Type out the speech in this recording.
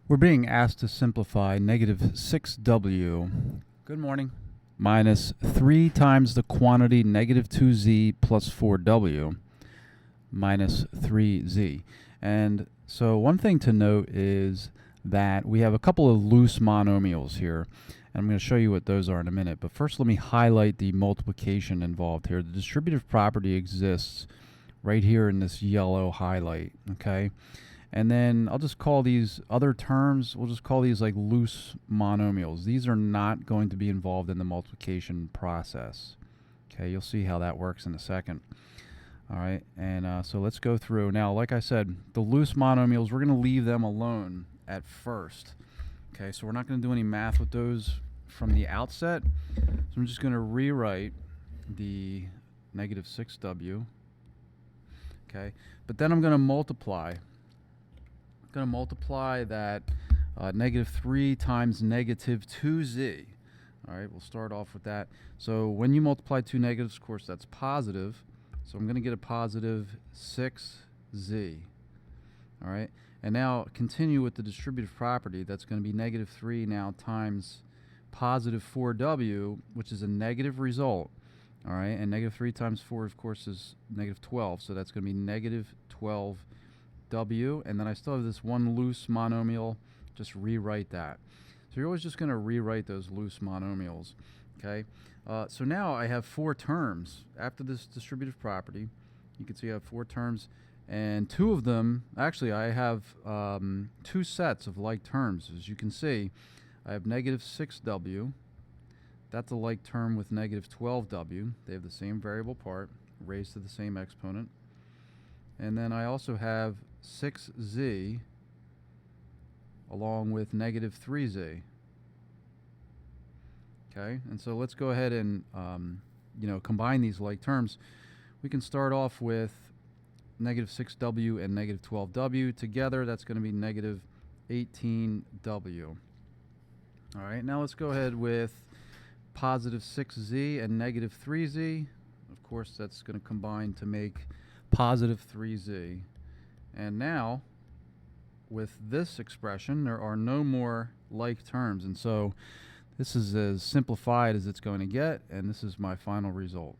We're being asked to simplify negative 6w, good morning, minus 3 times the quantity negative 2z plus 4w minus 3z. And so one thing to note is that we have a couple of loose monomials here. And I'm going to show you what those are in a minute. But first, let me highlight the multiplication involved here. The distributive property exists right here in this yellow highlight, okay? And then I'll just call these other terms, we'll just call these like loose monomials. These are not going to be involved in the multiplication process. Okay, you'll see how that works in a second. All right, and so let's go through. Now, like I said, the loose monomials, we're going to leave them alone at first. Okay, so we're not going to do any math with those from the outset. So I'm just going to rewrite the negative 6w. Okay, but then I'm going to multiply. Going to multiply that negative 3 times negative 2z. All right, we'll start off with that. So when you multiply two negatives, of course, that's positive. So I'm going to get a positive 6z. All right, and now continue with the distributive property. That's going to be negative 3 now times positive 4w, which is a negative result. All right, and negative 3 times 4, of course, is negative 12. So that's going to be negative 12w, and then I still have this one loose monomial. Just rewrite that. So you're always just going to rewrite those loose monomials. Okay. So now I have 4 terms after this distributive property. You can see I have 4 terms, and 2 of them, actually I have 2 sets of like terms. As you can see, I have negative 6w. That's a like term with negative 12w. They have the same variable part raised to the same exponent. And then I also have 6z along with negative 3z. Okay, and so let's go ahead and combine these like terms. We can start off with negative 6w and negative 12w together. That's going to be negative 18w. All right, now let's go ahead with positive 6z and negative 3z. Of course, that's going to combine to make positive 3z. And now, with this expression, there are no more like terms. And so this is as simplified as it's going to get, and this is my final result.